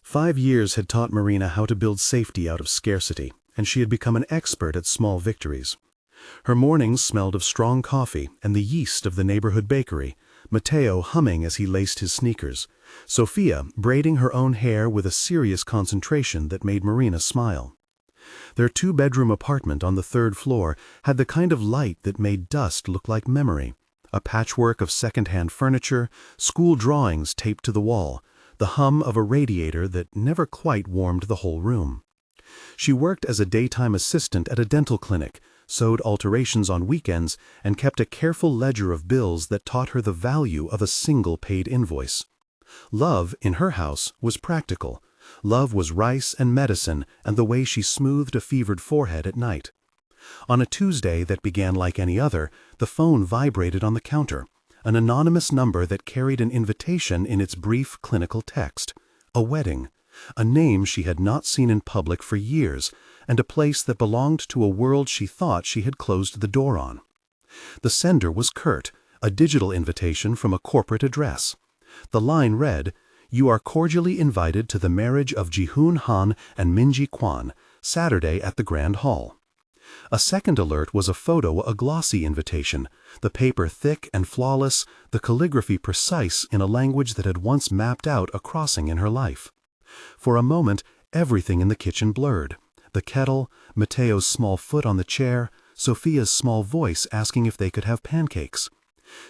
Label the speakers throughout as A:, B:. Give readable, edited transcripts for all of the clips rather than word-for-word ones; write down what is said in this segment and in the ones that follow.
A: 5 years had taught Marina how to build safety out of scarcity, and she had become an expert at small victories. Her mornings smelled of strong coffee and the yeast of the neighborhood bakery, Matteo humming as he laced his sneakers, Sophia braiding her own hair with a serious concentration that made Marina smile. Their two-bedroom apartment on the third floor had the kind of light that made dust look like memory, a patchwork of second-hand furniture, school drawings taped to the wall, the hum of a radiator that never quite warmed the whole room. She worked as a daytime assistant at a dental clinic, sewed alterations on weekends, and kept a careful ledger of bills that taught her the value of a single paid invoice. Love, in her house, was practical. Love was rice and medicine and the way she smoothed a fevered forehead at night. On a Tuesday that began like any other, the phone vibrated on the counter, an anonymous number that carried an invitation in its brief clinical text. A wedding, a name she had not seen in public for years, and a place that belonged to a world she thought she had closed the door on. The sender was curt, a digital invitation from a corporate address. The line read, "You are cordially invited to the marriage of Jihoon Han and Minji Kwan, Saturday at the Grand Hall." A second alert was a photo, a glossy invitation, the paper thick and flawless, the calligraphy precise in a language that had once mapped out a crossing in her life. For a moment, everything in the kitchen blurred. The kettle, Matteo's small foot on the chair, Sophia's small voice asking if they could have pancakes.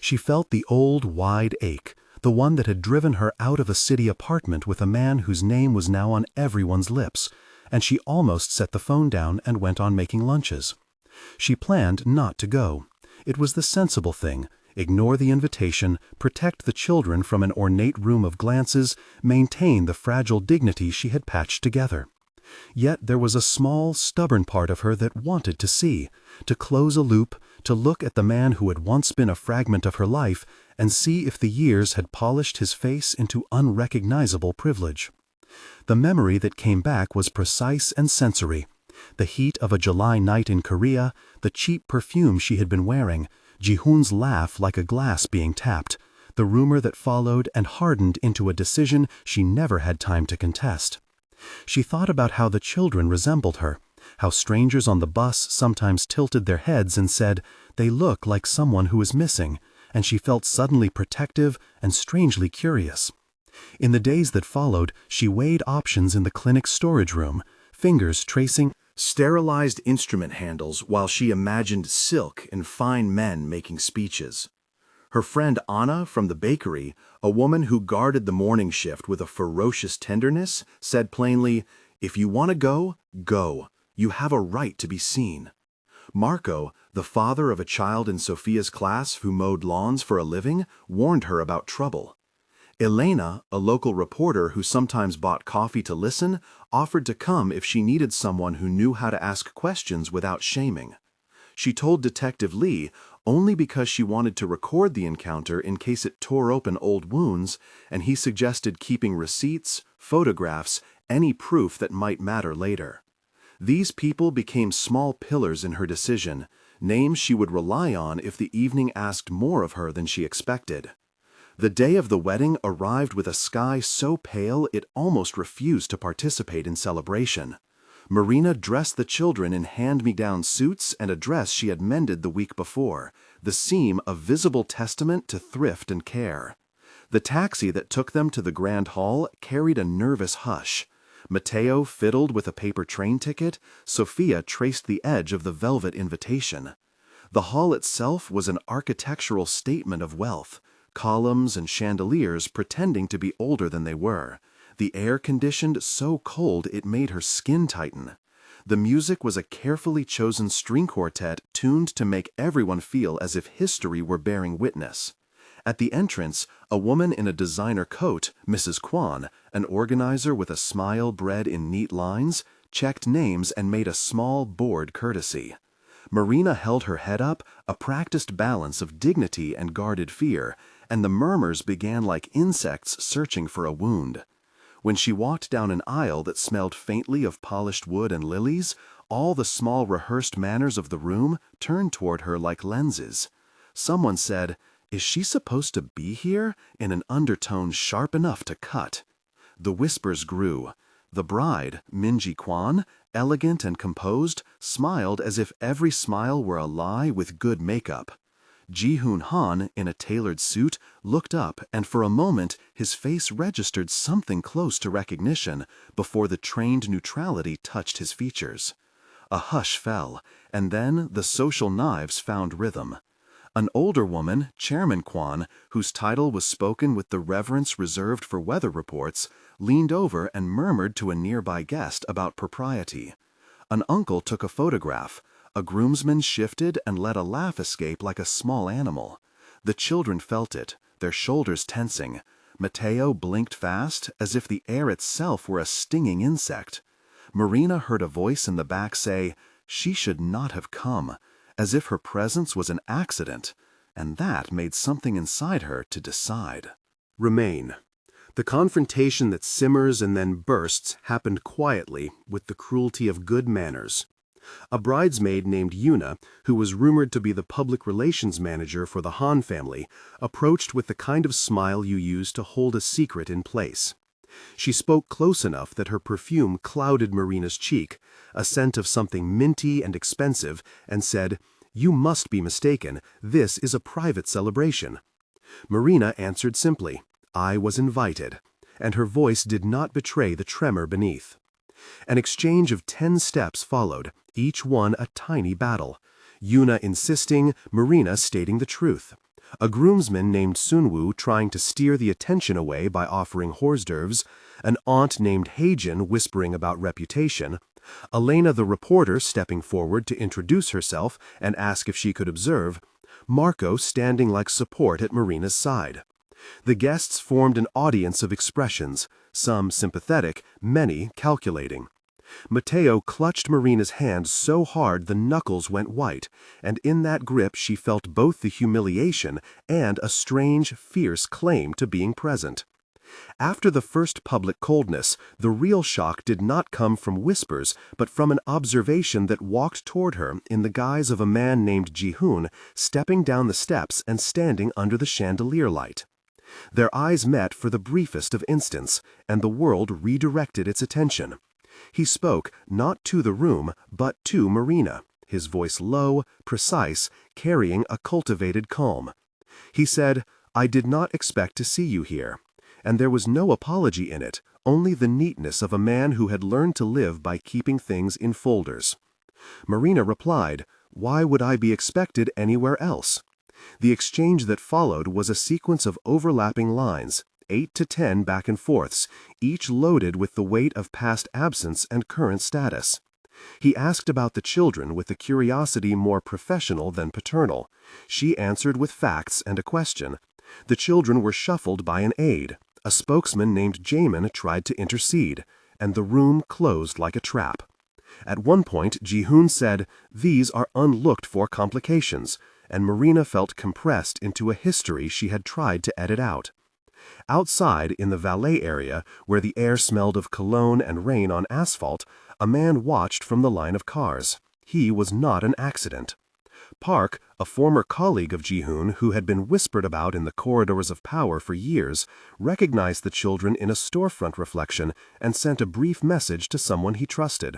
A: She felt the old, wide ache, the one that had driven her out of a city apartment with a man whose name was now on everyone's lips, and she almost set the phone down and went on making lunches. She planned not to go. It was the sensible thing. Ignore the invitation, protect the children from an ornate room of glances, maintain the fragile dignity she had patched together. Yet there was a small, stubborn part of her that wanted to see, to close a loop, to look at the man who had once been a fragment of her life and see if the years had polished his face into unrecognizable privilege. The memory that came back was precise and sensory. The heat of a July night in Korea, the cheap perfume she had been wearing, Jihoon's laugh like a glass being tapped, the rumor that followed and hardened into a decision she never had time to contest. She thought about how the children resembled her, how strangers on the bus sometimes tilted their heads and said, "They look like someone who is missing," and she felt suddenly protective and strangely curious. In the days that followed, she weighed options in the clinic's storage room, fingers tracing sterilized instrument handles while she imagined silk and fine men making speeches. Her friend Anna from the bakery, a woman who guarded the morning shift with a ferocious tenderness, said plainly, "If you want to go, go. You have a right to be seen." Marco, the father of a child in Sophia's class who mowed lawns for a living, warned her about trouble. Elena, a local reporter who sometimes bought coffee to listen, offered to come if she needed someone who knew how to ask questions without shaming. She told Detective Lee only because she wanted to record the encounter in case it tore open old wounds, and he suggested keeping receipts, photographs, any proof that might matter later. These people became small pillars in her decision, names she would rely on if the evening asked more of her than she expected. The day of the wedding arrived with a sky so pale it almost refused to participate in celebration. Marina dressed the children in hand-me-down suits and a dress she had mended the week before, the seam a visible testament to thrift and care. The taxi that took them to the Grand Hall carried a nervous hush. Matteo fiddled with a paper train ticket, Sophia traced the edge of the velvet invitation. The hall itself was an architectural statement of wealth, columns and chandeliers pretending to be older than they were, the air conditioned so cold it made her skin tighten. The music was a carefully chosen string quartet tuned to make everyone feel as if history were bearing witness. At the entrance, a woman in a designer coat, Mrs. Kwan, an organizer with a smile bred in neat lines, checked names and made a small bored courtesy. Marina held her head up, a practiced balance of dignity and guarded fear, and the murmurs began like insects searching for a wound. When she walked down an aisle that smelled faintly of polished wood and lilies, all the small rehearsed manners of the room turned toward her like lenses. Someone said, "Is she supposed to be here?" in an undertone sharp enough to cut. The whispers grew. The bride, Minji Kwan, elegant and composed, smiled as if every smile were a lie with good makeup. Jihoon Han, in a tailored suit, looked up, and for a moment his face registered something close to recognition before the trained neutrality touched his features. A hush fell, and then the social knives found rhythm. An older woman, Chairman Kwan, whose title was spoken with the reverence reserved for weather reports, leaned over and murmured to a nearby guest about propriety. An uncle took a photograph. A groomsman shifted and let a laugh escape like a small animal. The children felt it, their shoulders tensing. Mateo blinked fast, as if the air itself were a stinging insect. Marina heard a voice in the back say, "She should not have come," as if her presence was an accident, and that made something inside her to decide. Remain. The confrontation that simmers and then bursts happened quietly with the cruelty of good manners. A bridesmaid named Yuna, who was rumored to be the public relations manager for the Han family, approached with the kind of smile you use to hold a secret in place. She spoke close enough that her perfume clouded Marina's cheek, a scent of something minty and expensive, and said, "You must be mistaken. This is a private celebration." Marina answered simply, "I was invited," and her voice did not betray the tremor beneath. An exchange of 10 steps followed, each one a tiny battle. Yuna insisting, Marina stating the truth. A groomsman named Sunwoo trying to steer the attention away by offering hors d'oeuvres, an aunt named Heijin whispering about reputation, Elena the reporter stepping forward to introduce herself and ask if she could observe, Marco standing like support at Marina's side. The guests formed an audience of expressions, some sympathetic, many calculating. Mateo clutched Marina's hand so hard the knuckles went white, and in that grip she felt both the humiliation and a strange, fierce claim to being present. After the first public coldness, the real shock did not come from whispers, but from an observation that walked toward her in the guise of a man named Jihoon, stepping down the steps and standing under the chandelier light. Their eyes met for the briefest of instants, and the world redirected its attention. He spoke not to the room, but to Marina, his voice low, precise, carrying a cultivated calm. He said, "I did not expect to see you here." And there was no apology in it, only the neatness of a man who had learned to live by keeping things in folders. Marina replied, "Why would I be expected anywhere else?" The exchange that followed was a sequence of overlapping lines, 8 to 10 back and forths, each loaded with the weight of past absence and current status. He asked about the children with a curiosity more professional than paternal. She answered with facts and a question. The children were shuffled by an aide. A spokesman named Jamin tried to intercede, and the room closed like a trap. At one point, Jihoon said, "These are unlooked-for complications," and Marina felt compressed into a history she had tried to edit out. Outside, in the valet area, where the air smelled of cologne and rain on asphalt, a man watched from the line of cars. He was not an accident. Park, a former colleague of Jihoon who had been whispered about in the corridors of power for years, recognized the children in a storefront reflection and sent a brief message to someone he trusted.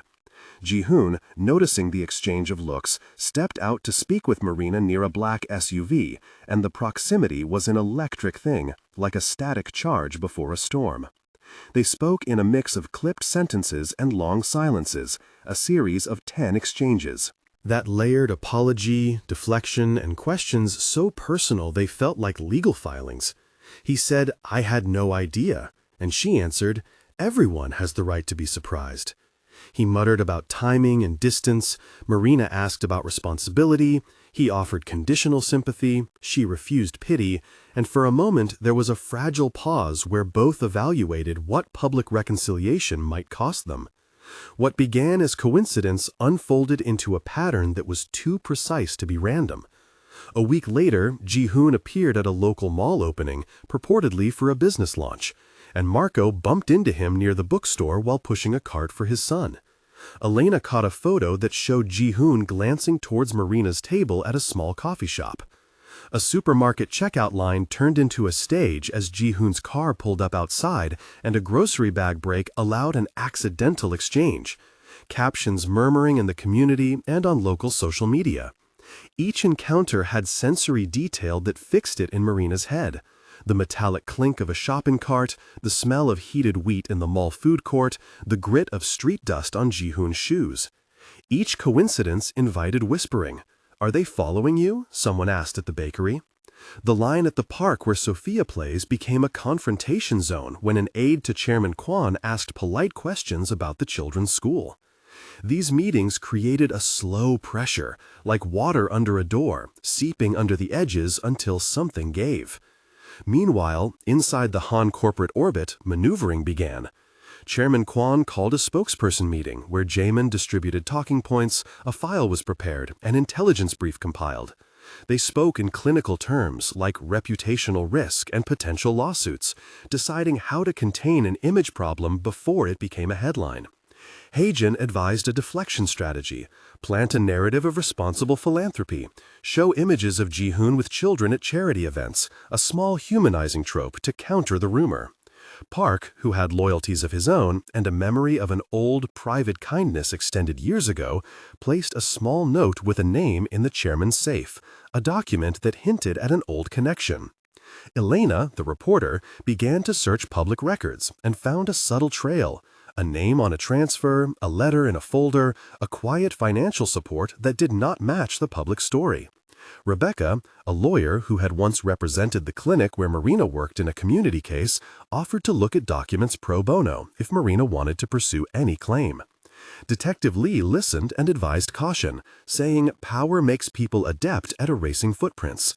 A: Jihoon, noticing the exchange of looks, stepped out to speak with Marina near a black SUV, and the proximity was an electric thing, like a static charge before a storm. They spoke in a mix of clipped sentences and long silences, a series of 10 exchanges. That layered apology, deflection, and questions so personal they felt like legal filings. He said, "I had no idea," and she answered, "Everyone has the right to be surprised." He muttered about timing and distance. Marina asked about responsibility. He offered conditional sympathy. She refused pity. And for a moment there was a fragile pause where both evaluated what public reconciliation might cost them. What began as coincidence unfolded into a pattern that was too precise to be random. A week later, Jihoon appeared at a local mall opening, purportedly for a business launch, and Marco bumped into him near the bookstore while pushing a cart for his son. Elena caught a photo that showed Jihoon glancing towards Marina's table at a small coffee shop. A supermarket checkout line turned into a stage as Jihoon's car pulled up outside, and a grocery bag break allowed an accidental exchange. Captions murmuring in the community and on local social media. Each encounter had sensory detail that fixed it in Marina's head. The metallic clink of a shopping cart, the smell of heated wheat in the mall food court, the grit of street dust on Jihoon's shoes. Each coincidence invited whispering. "Are they following you?" someone asked at the bakery. The line at the park where Sophia plays became a confrontation zone when an aide to Chairman Kwon asked polite questions about the children's school. These meetings created a slow pressure, like water under a door, seeping under the edges until something gave. Meanwhile, inside the Han corporate orbit, maneuvering began. Chairman Kwon called a spokesperson meeting where Jaemin distributed talking points, a file was prepared, an intelligence brief compiled. They spoke in clinical terms like reputational risk and potential lawsuits, deciding how to contain an image problem before it became a headline. Haejin advised a deflection strategy, plant a narrative of responsible philanthropy, show images of Jihoon with children at charity events, a small humanizing trope to counter the rumor. Park, who had loyalties of his own and a memory of an old, private kindness extended years ago, placed a small note with a name in the chairman's safe, a document that hinted at an old connection. Elena, the reporter, began to search public records and found a subtle trail, a name on a transfer, a letter in a folder, a quiet financial support that did not match the public story. Rebecca, a lawyer who had once represented the clinic where Marina worked in a community case, offered to look at documents pro bono if Marina wanted to pursue any claim. Detective Lee listened and advised caution, saying power makes people adept at erasing footprints.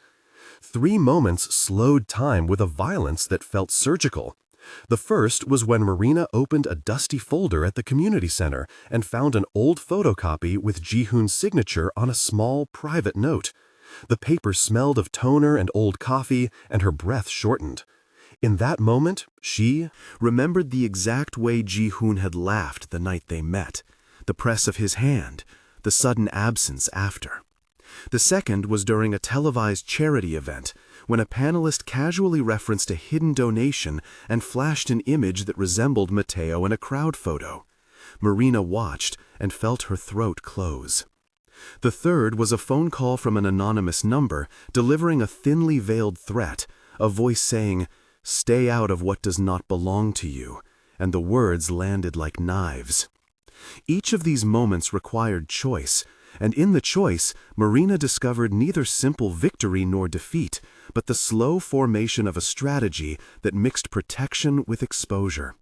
A: 3 moments slowed time with a violence that felt surgical. The first was when Marina opened a dusty folder at the community center and found an old photocopy with Jihoon's signature on a small, private note. The paper smelled of toner and old coffee, and her breath shortened. In that moment, she remembered the exact way Jihoon had laughed the night they met, the press of his hand, the sudden absence after. The second was during a televised charity event, when a panelist casually referenced a hidden donation and flashed an image that resembled Mateo in a crowd photo. Marina watched and felt her throat close. The third was a phone call from an anonymous number, delivering a thinly veiled threat, a voice saying, "Stay out of what does not belong to you," and the words landed like knives. Each of these moments required choice, and in the choice, Marina discovered neither simple victory nor defeat, but the slow formation of a strategy that mixed protection with exposure.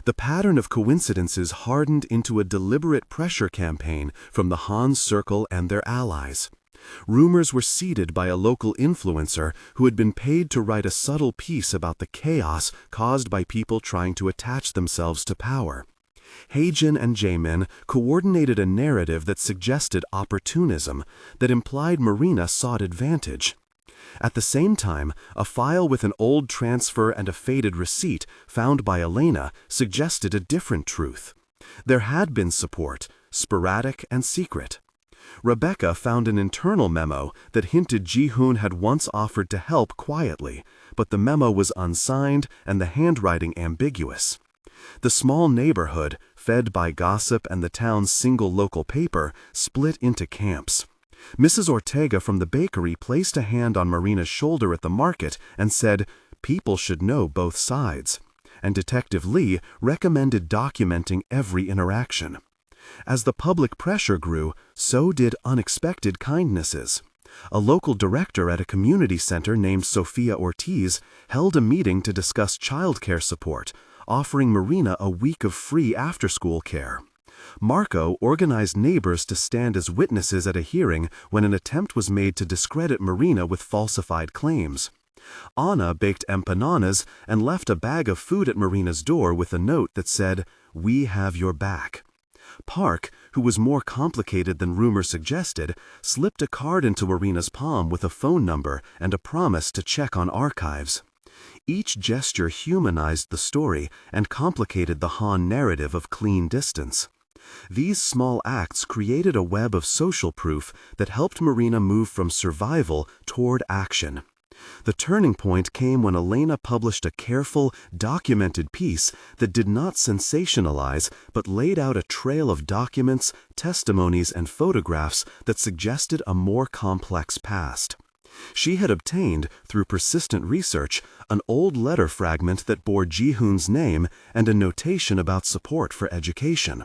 A: The pattern of coincidences hardened into a deliberate pressure campaign from the Han circle and their allies. Rumors were seeded by a local influencer who had been paid to write a subtle piece about the chaos caused by people trying to attach themselves to power. Haejin and Jaemin coordinated a narrative that suggested opportunism, that implied Marina sought advantage. At the same time, a file with an old transfer and a faded receipt found by Elena suggested a different truth. There had been support, sporadic and secret. Rebecca found an internal memo that hinted Jihoon had once offered to help quietly, but the memo was unsigned and the handwriting ambiguous. The small neighborhood, fed by gossip and the town's single local paper, split into camps. Mrs. Ortega from the bakery placed a hand on Marina's shoulder at the market and said, "People should know both sides." And Detective Lee recommended documenting every interaction. As the public pressure grew, so did unexpected kindnesses. A local director at a community center named Sophia Ortiz held a meeting to discuss childcare support, offering Marina a week of free after-school care. Marco organized neighbors to stand as witnesses at a hearing when an attempt was made to discredit Marina with falsified claims. Anna baked empanadas and left a bag of food at Marina's door with a note that said, "We have your back." Park, who was more complicated than rumor suggested, slipped a card into Marina's palm with a phone number and a promise to check on archives. Each gesture humanized the story and complicated the Han narrative of clean distance. These small acts created a web of social proof that helped Marina move from survival toward action. The turning point came when Elena published a careful, documented piece that did not sensationalize but laid out a trail of documents, testimonies, and photographs that suggested a more complex past. She had obtained, through persistent research, an old letter fragment that bore Jihoon's name and a notation about support for education.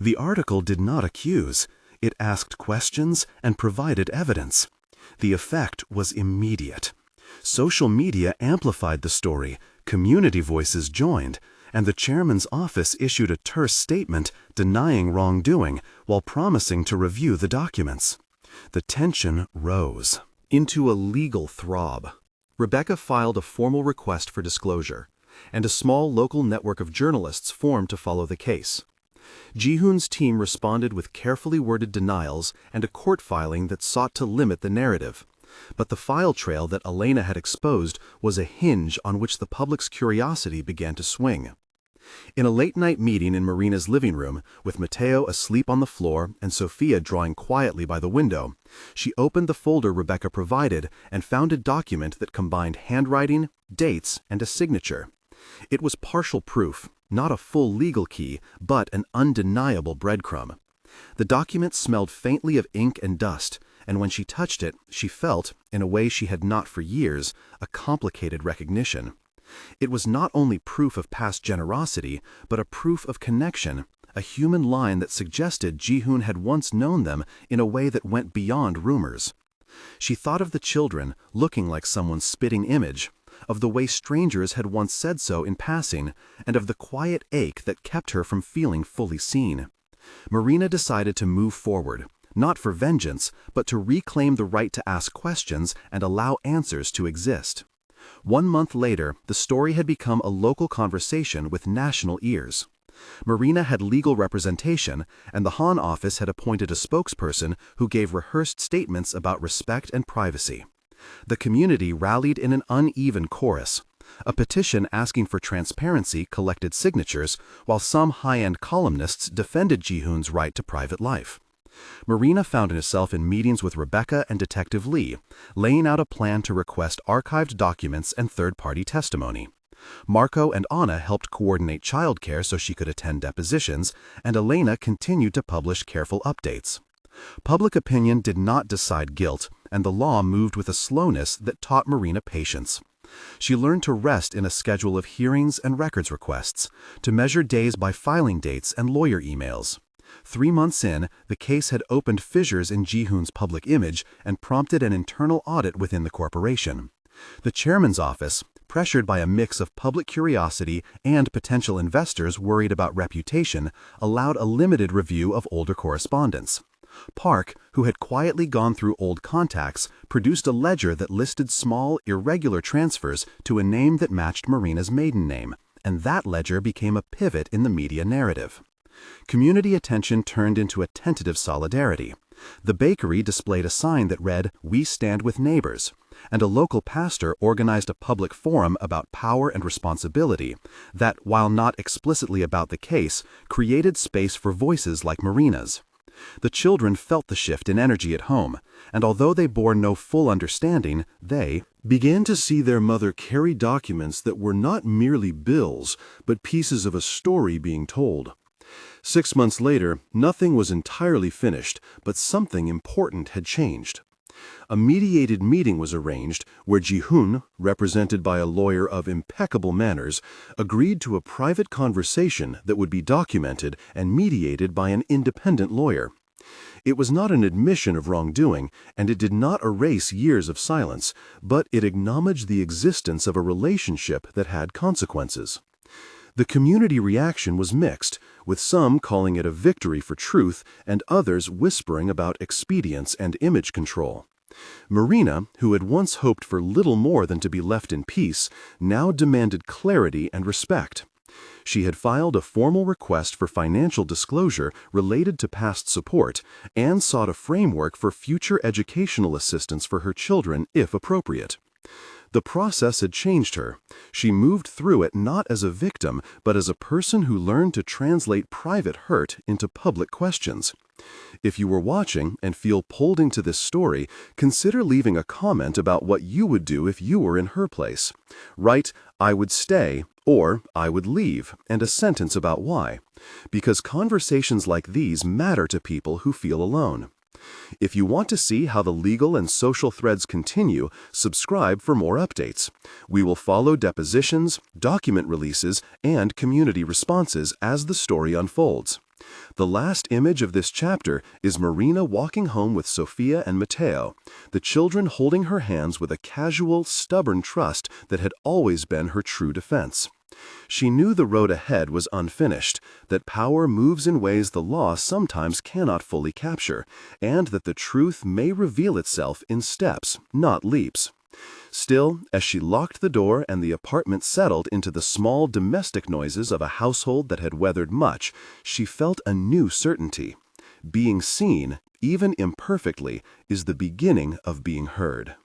A: The article did not accuse. It asked questions and provided evidence. The effect was immediate. Social media amplified the story, community voices joined, and the chairman's office issued a terse statement denying wrongdoing while promising to review the documents. The tension rose into a legal throb. Rebecca filed a formal request for disclosure, and a small local network of journalists formed to follow the case. Jihoon's team responded with carefully worded denials and a court filing that sought to limit the narrative. But the file trail that Elena had exposed was a hinge on which the public's curiosity began to swing. In a late-night meeting in Marina's living room, with Mateo asleep on the floor and Sophia drawing quietly by the window, she opened the folder Rebecca provided and found a document that combined handwriting, dates, and a signature. It was partial proof, not a full legal key, but an undeniable breadcrumb. The document smelled faintly of ink and dust, and when she touched it, she felt, in a way she had not for years, a complicated recognition. It was not only proof of past generosity, but a proof of connection, a human line that suggested Jihoon had once known them in a way that went beyond rumors. She thought of the children, looking like someone's spitting image, of the way strangers had once said so in passing, and of the quiet ache that kept her from feeling fully seen. Marina decided to move forward, not for vengeance, but to reclaim the right to ask questions and allow answers to exist. 1 month later, the story had become a local conversation with national ears. Marina had legal representation, and the Han office had appointed a spokesperson who gave rehearsed statements about respect and privacy. The community rallied in an uneven chorus. A petition asking for transparency collected signatures, while some high-end columnists defended Jihoon's right to private life. Marina found herself in meetings with Rebecca and Detective Lee, laying out a plan to request archived documents and third-party testimony. Marco and Anna helped coordinate childcare so she could attend depositions, and Elena continued to publish careful updates. Public opinion did not decide guilt, and the law moved with a slowness that taught Marina patience. She learned to rest in a schedule of hearings and records requests, to measure days by filing dates and lawyer emails. 3 months in, the case had opened fissures in Jihoon's public image and prompted an internal audit within the corporation. The chairman's office, pressured by a mix of public curiosity and potential investors worried about reputation, allowed a limited review of older correspondence. Park, who had quietly gone through old contacts, produced a ledger that listed small, irregular transfers to a name that matched Marina's maiden name, and that ledger became a pivot in the media narrative. Community attention turned into a tentative solidarity. The bakery displayed a sign that read, "We stand with neighbors," and a local pastor organized a public forum about power and responsibility that, while not explicitly about the case, created space for voices like Marina's. The children felt the shift in energy at home, and although they bore no full understanding, they began to see their mother carry documents that were not merely bills, but pieces of a story being told. 6 months later, nothing was entirely finished, but something important had changed. A mediated meeting was arranged where Jihoon, represented by a lawyer of impeccable manners, agreed to a private conversation that would be documented and mediated by an independent lawyer. It was not an admission of wrongdoing, and it did not erase years of silence, but it acknowledged the existence of a relationship that had consequences. The community reaction was mixed, with some calling it a victory for truth and others whispering about expedience and image control. Marina, who had once hoped for little more than to be left in peace, now demanded clarity and respect. She had filed a formal request for financial disclosure related to past support and sought a framework for future educational assistance for her children if appropriate. The process had changed her. She moved through it not as a victim, but as a person who learned to translate private hurt into public questions. If you were watching and feel pulled into this story, consider leaving a comment about what you would do if you were in her place. Write, "I would stay," or "I would leave," and a sentence about why. Because conversations like these matter to people who feel alone. If you want to see how the legal and social threads continue, subscribe for more updates. We will follow depositions, document releases, and community responses as the story unfolds. The last image of this chapter is Marina walking home with Sophia and Matteo, the children holding her hands with a casual, stubborn trust that had always been her true defense. She knew the road ahead was unfinished, that power moves in ways the law sometimes cannot fully capture, and that the truth may reveal itself in steps, not leaps. Still, as she locked the door and the apartment settled into the small domestic noises of a household that had weathered much, she felt a new certainty. Being seen, even imperfectly, is the beginning of being heard.